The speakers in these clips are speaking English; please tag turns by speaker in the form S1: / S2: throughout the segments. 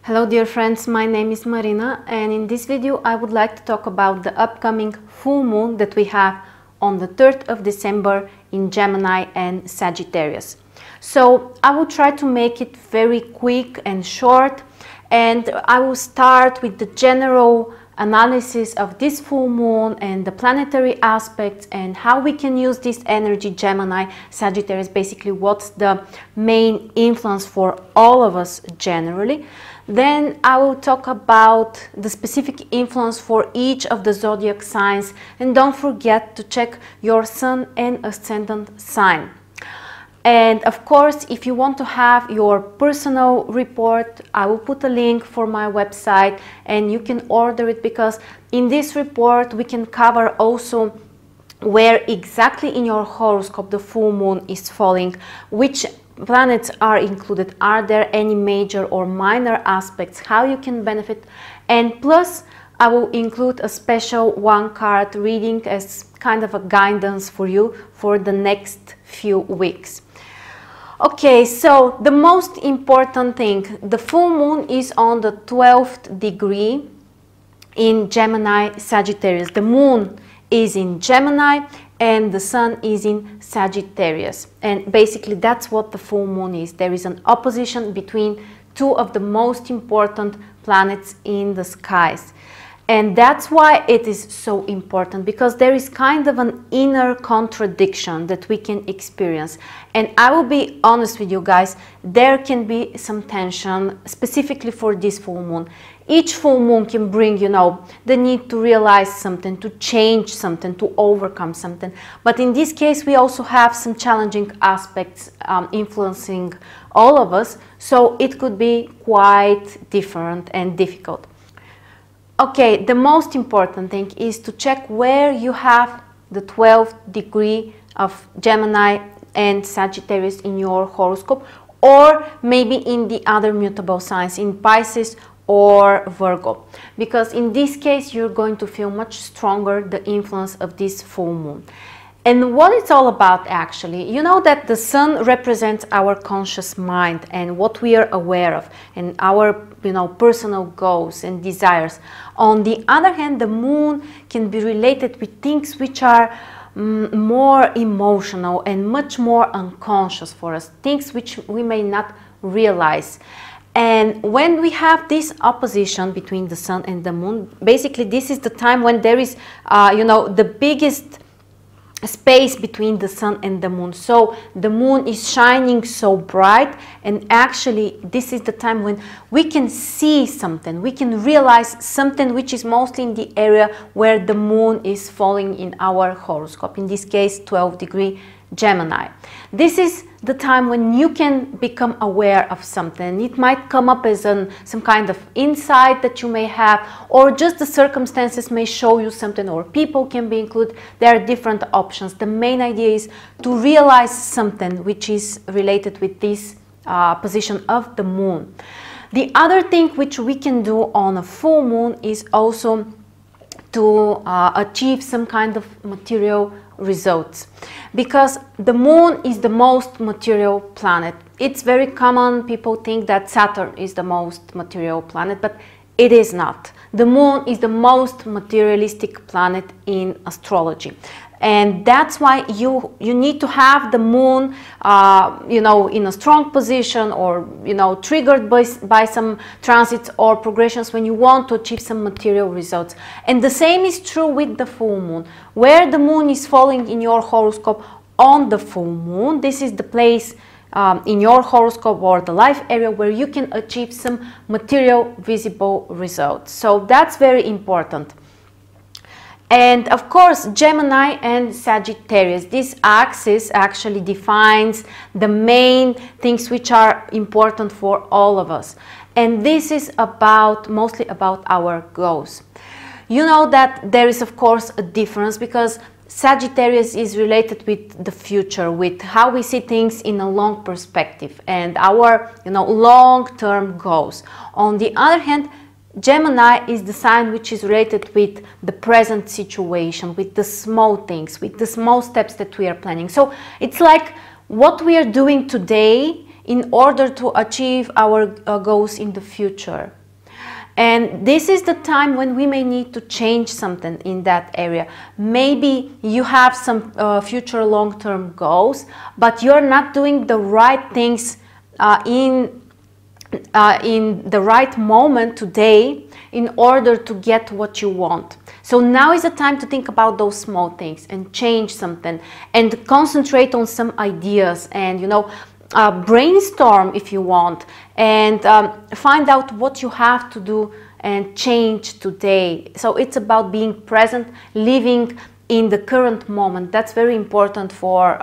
S1: Hello dear friends, my name is Marina, and in this video I would like to talk about the upcoming full moon that we have on the 3rd of December in Gemini and Sagittarius. So I will try to make it very quick and short, and I will start with the general analysis of this full moon and the planetary aspects and how we can use this energy. Gemini, Sagittarius, basically what's the main influence for all of us generally. Then I will talk about the specific influence for each of the zodiac signs, and don't forget to check your sun and ascendant sign. And of course, if you want to have your personal report, I will put a link for my website and you can order it, because in this report we can cover also where exactly in your horoscope the full moon is falling, which planets are included, are there any major or minor aspects, how you can benefit, and plus I will include a special one card reading as kind of a guidance for you for the next few weeks. Okay, so the most important thing, the full moon is on the 12th degree in Gemini Sagittarius. The moon is in Gemini and the sun is in Sagittarius, and basically that's what the full moon is. There is an opposition between two of the most important planets in the skies, and that's why it is so important, because there is kind of an inner contradiction that we can experience. And I will be honest with you guys, there can be some tension specifically for this full moon. Each full moon can bring, you know, the need to realize something, to change something, to overcome something. But in this case, we also have some challenging aspects influencing all of us. So it could be quite different and difficult. Okay, the most important thing is to check where you have the 12th degree of Gemini and Sagittarius in your horoscope, or maybe in the other mutable signs, in Pisces or Virgo, because in this case you're going to feel much stronger the influence of this full moon. And what it's all about, actually, you know that the sun represents our conscious mind and what we are aware of and our, you know, personal goals and desires. On the other hand, the moon can be related with things which are more emotional and much more unconscious for us, things which we may not realize. And when we have this opposition between the sun and the moon, basically this is the time when there is, you know, the biggest space between the sun and the moon. So the moon is shining so bright, and actually this is the time when we can see something, we can realize something which is mostly in the area where the moon is falling in our horoscope, in this case 12th degree Gemini. This is the time when you can become aware of something. It might come up as some kind of insight that you may have, or just the circumstances may show you something, or people can be included. There are different options. The main idea is to realize something which is related with this position of the moon. The other thing which we can do on a full moon is also to achieve some kind of material results, because the moon is the most material planet. It's very common, people think that Saturn is the most material planet, but it is not. The moon is the most materialistic planet in astrology, and that's why you need to have the moon you know, in a strong position, or you know, triggered by some transits or progressions when you want to achieve some material results. And the same is true with the full moon. Where the moon is falling in your horoscope on the full moon, this is the place in your horoscope or the life area where you can achieve some material visible results. So that's very important. And of course, Gemini and Sagittarius, this axis actually defines the main things which are important for all of us. And this is about, mostly about our goals. You know that there is of course a difference, because Sagittarius is related with the future, with how we see things in a long perspective and our, you know, long-term goals. On the other hand, Gemini is the sign which is related with the present situation, with the small things, with the small steps that we are planning. So it's like what we are doing today in order to achieve our goals in the future. And this is the time when we may need to change something in that area. Maybe you have some future long-term goals, but you're not doing the right things in the right moment today in order to get what you want. So now is the time to think about those small things and change something and concentrate on some ideas and, you know, brainstorm if you want, and find out what you have to do and change today. So it's about being present, living in the current moment. That's very important for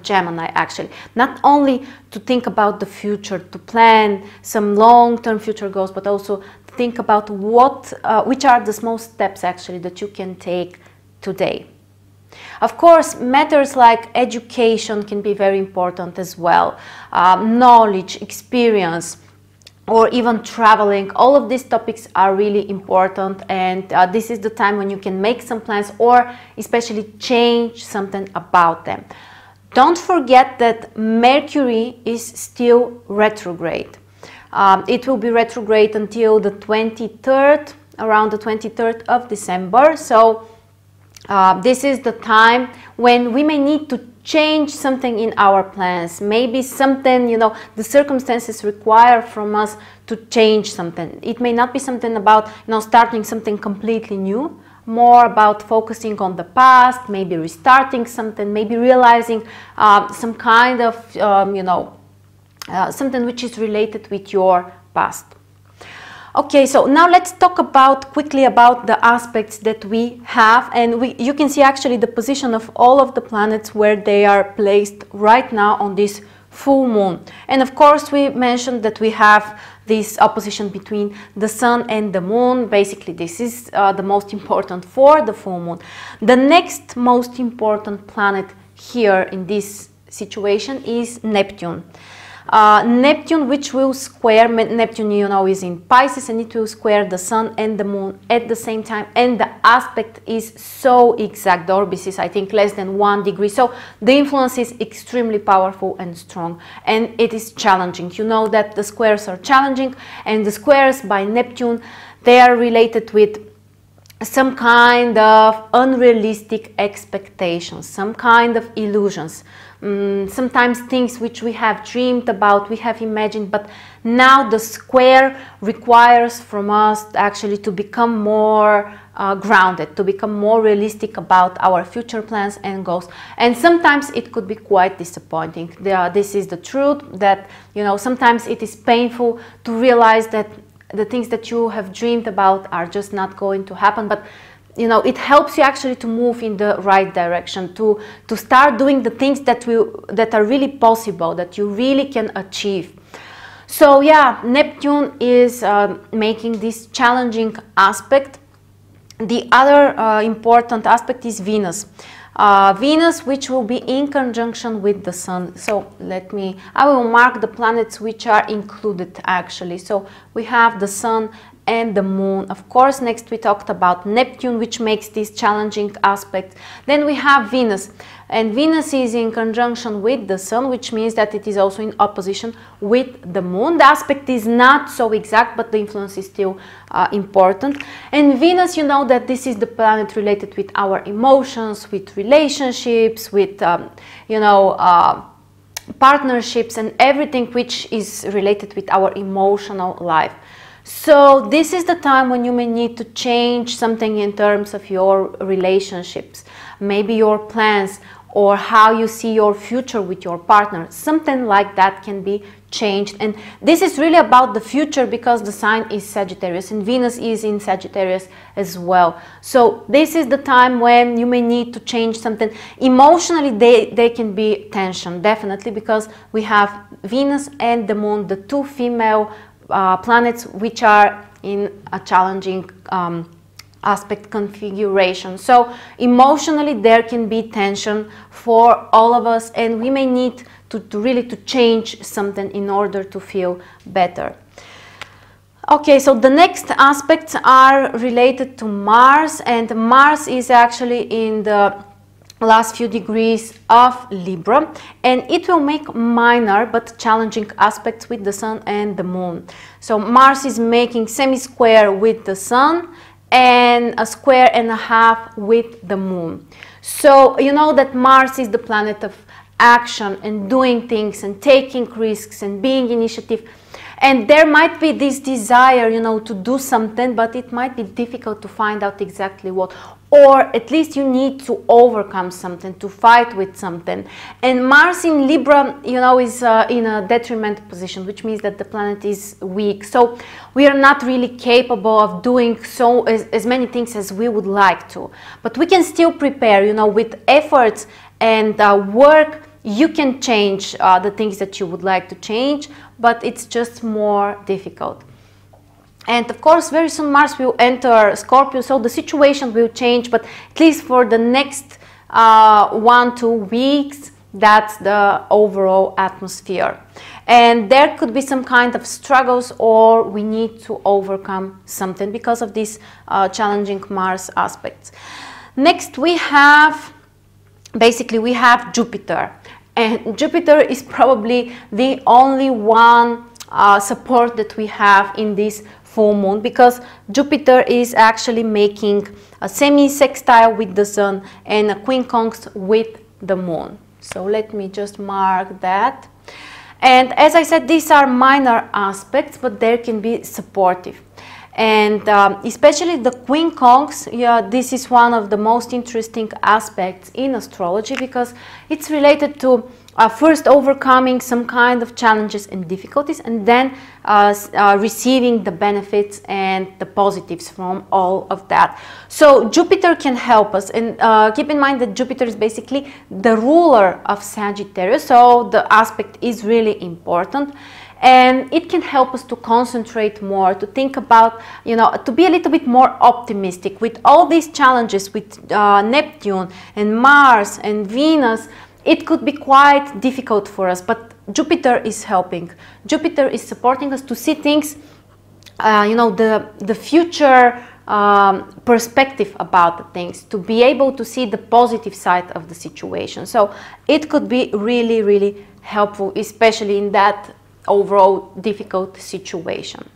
S1: Gemini, actually. Not only to think about the future, to plan some long-term future goals, but also think about which are the small steps actually that you can take today. Of course, matters like education can be very important as well. Knowledge, experience, or even traveling. All of these topics are really important, and this is the time when you can make some plans or especially change something about them. Don't forget that Mercury is still retrograde. It will be retrograde until the 23rd, around the 23rd of December. So this is the time when we may need to change something in our plans. Maybe something, you know, the circumstances require from us to change something. It may not be something about, you know, starting something completely new, more about focusing on the past, maybe restarting something, maybe realizing some kind of, you know, something which is related with your past. Okay, so now let's talk quickly about the aspects that we have, and you can see actually the position of all of the planets where they are placed right now on this full moon. And of course we mentioned that we have this opposition between the sun and the moon. Basically this is the most important for the full moon. The next most important planet here in this situation is Neptune. Neptune, which will square, Neptune, you know, is in Pisces, and it will square the sun and the moon at the same time, and the aspect is so exact. The orbit is, I think, less than 1 degree, so the influence is extremely powerful and strong, and it is challenging. You know that the squares are challenging, and the squares by Neptune, they are related with some kind of unrealistic expectations, some kind of illusions. Sometimes things which we have dreamed about, we have imagined, but now the square requires from us actually to become more grounded, to become more realistic about our future plans and goals. And sometimes it could be quite disappointing. This is the truth, that, you know, sometimes it is painful to realize that the things that you have dreamed about are just not going to happen, but you know, it helps you actually to move in the right direction, to start doing the things that are really possible, that you really can achieve. So yeah, Neptune is making this challenging aspect. The other important aspect is Venus. Venus, which will be in conjunction with the Sun. So I will mark the planets which are included actually. So we have the Sun and the Moon. Of course, next we talked about Neptune, which makes this challenging aspect. Then we have Venus, and Venus is in conjunction with the Sun, which means that it is also in opposition with the Moon. The aspect is not so exact, but the influence is still important. And Venus, you know that this is the planet related with our emotions, with relationships, with partnerships and everything which is related with our emotional life. So this is the time when you may need to change something in terms of your relationships, maybe your plans, or how you see your future with your partner. Something like that can be changed. And this is really about the future, because the sign is Sagittarius and Venus is in Sagittarius as well. So this is the time when you may need to change something. Emotionally, they can be tension, definitely, because we have Venus and the Moon, the two female planets which are in a challenging aspect configuration. So emotionally there can be tension for all of us, and we may need to really change something in order to feel better. Okay, so the next aspects are related to Mars, and Mars is actually in the last few degrees of Libra, and it will make minor but challenging aspects with the Sun and the Moon. So Mars is making semi-square with the Sun and a square and a half with the Moon. So you know that Mars is the planet of action and doing things and taking risks and being initiative. And there might be this desire, you know, to do something, but it might be difficult to find out exactly what. Or at least you need to overcome something, to fight with something. And Mars in Libra, you know, is in a detriment position, which means that the planet is weak. So we are not really capable of doing as many things as we would like to. But we can still prepare, you know, with efforts and work. You can change the things that you would like to change, but it's just more difficult. And of course, very soon Mars will enter Scorpio, so the situation will change, but at least for the next 1-2 weeks, that's the overall atmosphere. And there could be some kind of struggles, or we need to overcome something because of these challenging Mars aspects. Next, we have Jupiter. And Jupiter is probably the only one support that we have in this full moon, because Jupiter is actually making a semi-sextile with the Sun and a quincunx with the Moon. So let me just mark that. And as I said, these are minor aspects, but they can be supportive. And especially the quincunx, yeah, this is one of the most interesting aspects in astrology, because it's related to first overcoming some kind of challenges and difficulties, and then receiving the benefits and the positives from all of that. So Jupiter can help us, and keep in mind that Jupiter is basically the ruler of Sagittarius, so the aspect is really important. And it can help us to concentrate more, to think about, you know, to be a little bit more optimistic. With all these challenges with Neptune and Mars and Venus, it could be quite difficult for us, but Jupiter is helping. Jupiter is supporting us to see things, you know, the future perspective about the things, to be able to see the positive side of the situation. So it could be really, really helpful, especially in that overall difficult situation.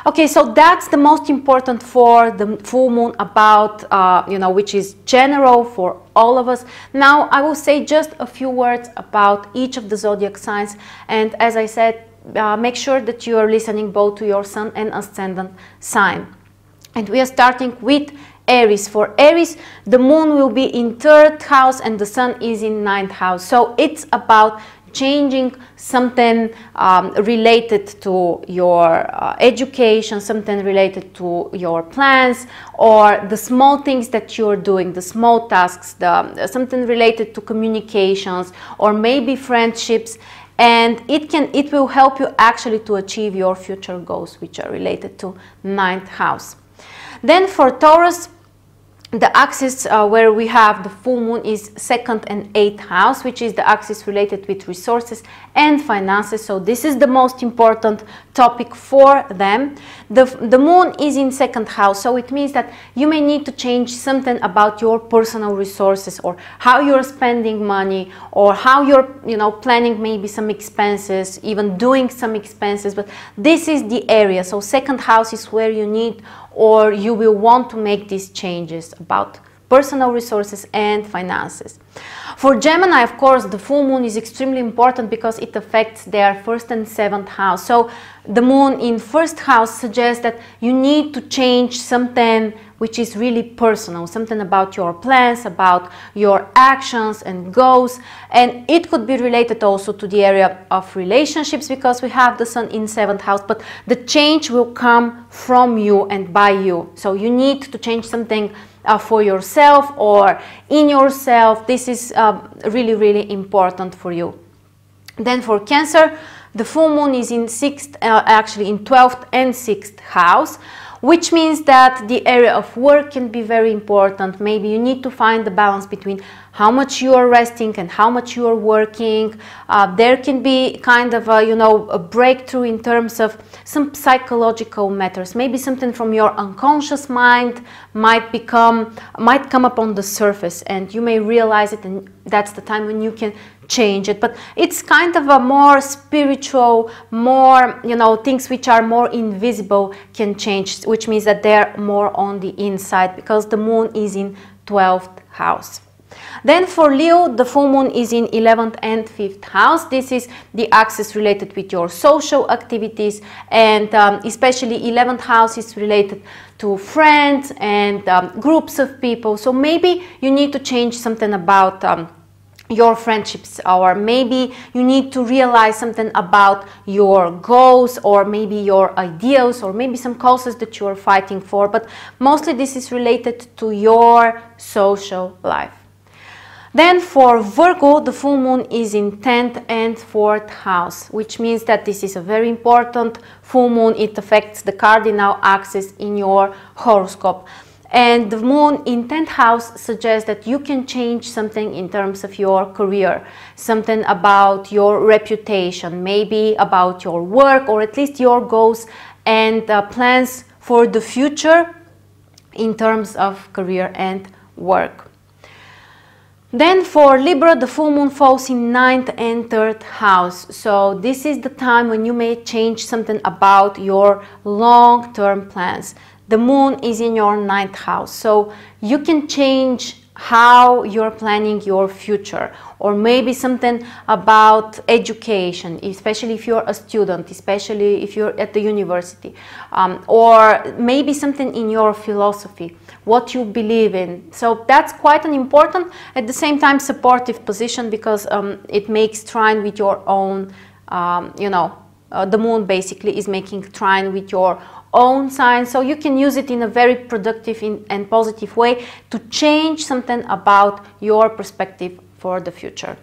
S1: Okay, so that's the most important for the full moon, about you know, which is general for all of us. Now I will say just a few words about each of the zodiac signs, and as I said, make sure that you are listening both to your sun and ascendant sign. And we are starting with Aries. For Aries, the moon will be in 3rd house and the sun is in 9th house. So it's about changing something related to your education, something related to your plans, or the small things that you're doing, the small tasks, something related to communications, or maybe friendships. And it will help you actually to achieve your future goals, which are related to 9th house. Then for Taurus, the axis where we have the full moon is 2nd and 8th house, which is the axis related with resources and finances. So this is the most important topic for them. The moon is in 2nd house, so it means that you may need to change something about your personal resources, or how you're spending money, or how you're, you know, planning maybe some expenses, even doing some expenses. But this is the area. So 2nd house is where you need, or you will want to make these changes about personal resources and finances. For Gemini, of course, the full moon is extremely important because it affects their 1st and 7th house. So the moon in 1st house suggests that you need to change something which is really personal, something about your plans, about your actions and goals. And it could be related also to the area of relationships, because we have the sun in 7th house, but the change will come from you and by you. So you need to change something for yourself or in yourself. This is really, really important for you. Then for Cancer, the full moon is in 6th, actually in 12th and 6th house, which means that the area of work can be very important. Maybe you need to find the balance between how much you are resting and how much you are working. There can be kind of a, a breakthrough in terms of some psychological matters. Maybe something from your unconscious mind might come up on the surface, and you may realize it, and that's the time when you can change it. But it's kind of a more spiritual, more, things which are more invisible can change, which means that they're more on the inside, because the moon is in 12th house. Then for Leo, the full moon is in 11th and 5th house. This is the axis related with your social activities, and especially 11th house is related to friends and groups of people. So maybe you need to change something about your friendships, or maybe you need to realize something about your goals, or maybe your ideals, or maybe some causes that you are fighting for. But mostly this is related to your social life. Then for Virgo, the full moon is in 10th and 4th house, which means that this is a very important full moon. It affects the cardinal axis in your horoscope. And the moon in 10th house suggests that you can change something in terms of your career, something about your reputation, maybe about your work, or at least your goals and plans for the future in terms of career and work. Then for Libra, the full moon falls in 9th and 3rd house. So this is the time when you may change something about your long-term plans. The moon is in your 9th house, so you can change how you're planning your future, or maybe something about education, especially if you're a student, especially if you're at the university, or maybe something in your philosophy, what you believe in. So that's quite an important, at the same time, supportive position, because it makes trine with your own, the moon basically is making trine with your own sign, so you can use it in a very productive and positive way to change something about your perspective for the future.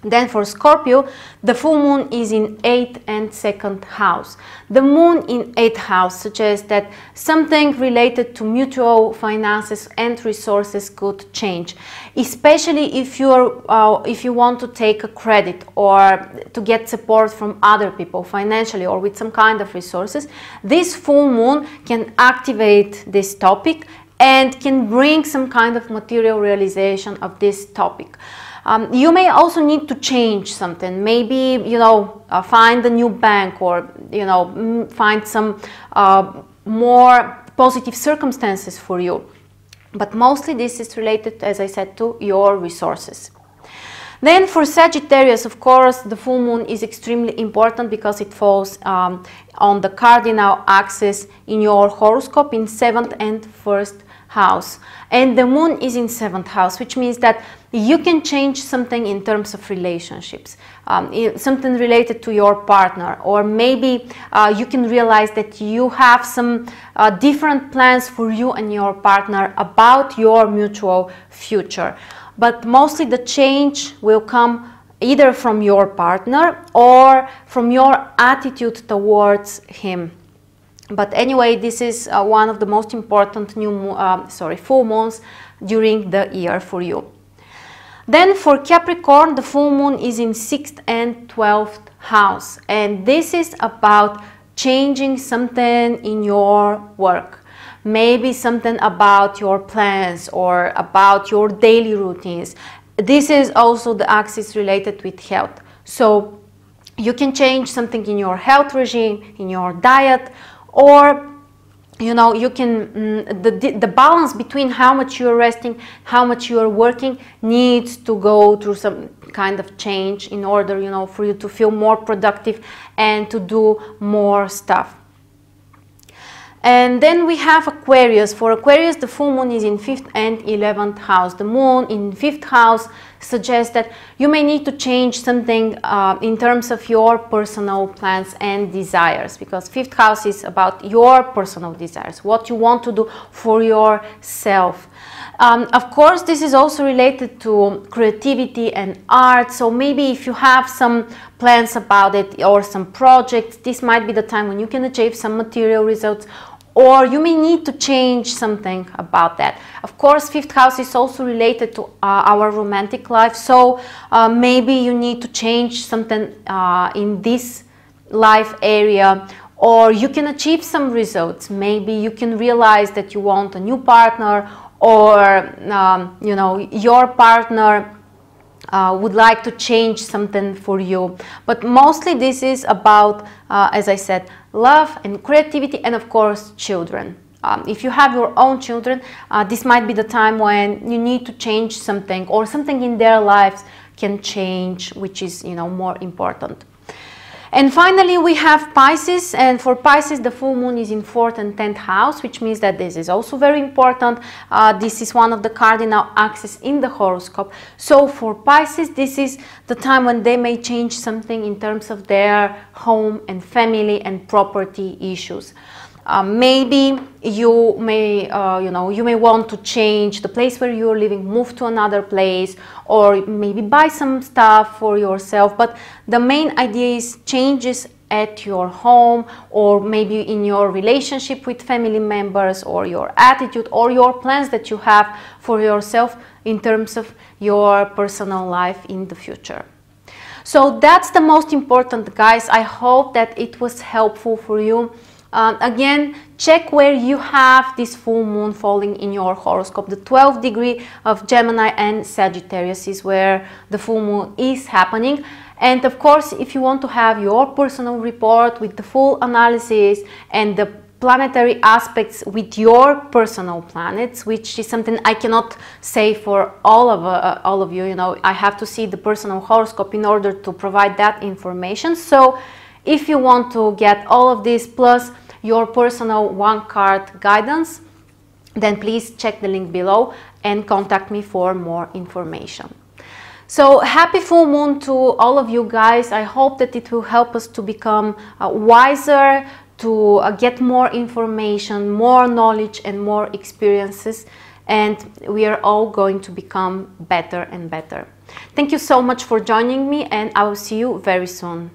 S1: Then for Scorpio, the full moon is in 8th and 2nd house. The moon in 8th house suggests that something related to mutual finances and resources could change, especially if you want to take a credit or to get support from other people financially or with some kind of resources. This full moon can activate this topic and can bring some kind of material realization of this topic. You may also need to change something, maybe, find a new bank, or, find some more positive circumstances for you. But mostly this is related, as I said, to your resources. Then for Sagittarius, of course, the full moon is extremely important because it falls on the cardinal axis in your horoscope in 7th and 1st house. And the moon is in 7th house, which means that you can change something in terms of relationships, something related to your partner, or maybe you can realize that you have some different plans for you and your partner about your mutual future. But mostly the change will come either from your partner or from your attitude towards him. But anyway, this is one of the most important full moons during the year for you. Then for Capricorn, the full moon is in 6th and 12th house, and this is about changing something in your work. Maybe something about your plans or about your daily routines. This is also the axis related with health. So you can change something in your health regime, in your diet, or you can the balance between how much you're resting, how much you're working needs to go through some kind of change in order for you to feel more productive and to do more stuff. And then we have Aquarius. For Aquarius, the full moon is in 5th and 11th house. The moon in 5th house suggests that you may need to change something in terms of your personal plans and desires, because 5th house is about your personal desires, what you want to do for yourself. Of course, this is also related to creativity and art, so maybe if you have some plans about it or some projects, this might be the time when you can achieve some material results, or you may need to change something about that. Of course, fifth house is also related to our romantic life, so maybe you need to change something in this life area, or you can achieve some results. Maybe you can realize that you want a new partner, or you know, your partner would like to change something for you. But mostly this is about, as I said, love and creativity, and of course children. If you have your own children, this might be the time when you need to change something, or something in their lives can change, which is, you know, more important. And finally, we have Pisces, and for Pisces, the full moon is in 4th and 10th house, which means that this is also very important. This is one of the cardinal axes in the horoscope. So for Pisces, this is the time when they may change something in terms of their home and family and property issues. Maybe you may, you know, you may want to change the place where you're living, move to another place, or maybe buy some stuff for yourself. But the main idea is changes at your home, or maybe in your relationship with family members, or your attitude, or your plans that you have for yourself in terms of your personal life in the future. So that's the most important, guys. I hope that it was helpful for you. Again, check where you have this full moon falling in your horoscope. The 12th degree of Gemini and Sagittarius is where the full moon is happening. And of course, if you want to have your personal report with the full analysis and the planetary aspects with your personal planets, which is something I cannot say for all of you, you know, I have to see the personal horoscope in order to provide that information. So if you want to get all of this plus your personal one-card guidance, then please check the link below and contact me for more information. So happy full moon to all of you guys. I hope that it will help us to become wiser, to get more information, more knowledge and more experiences, and we are all going to become better and better. Thank you so much for joining me, and I will see you very soon.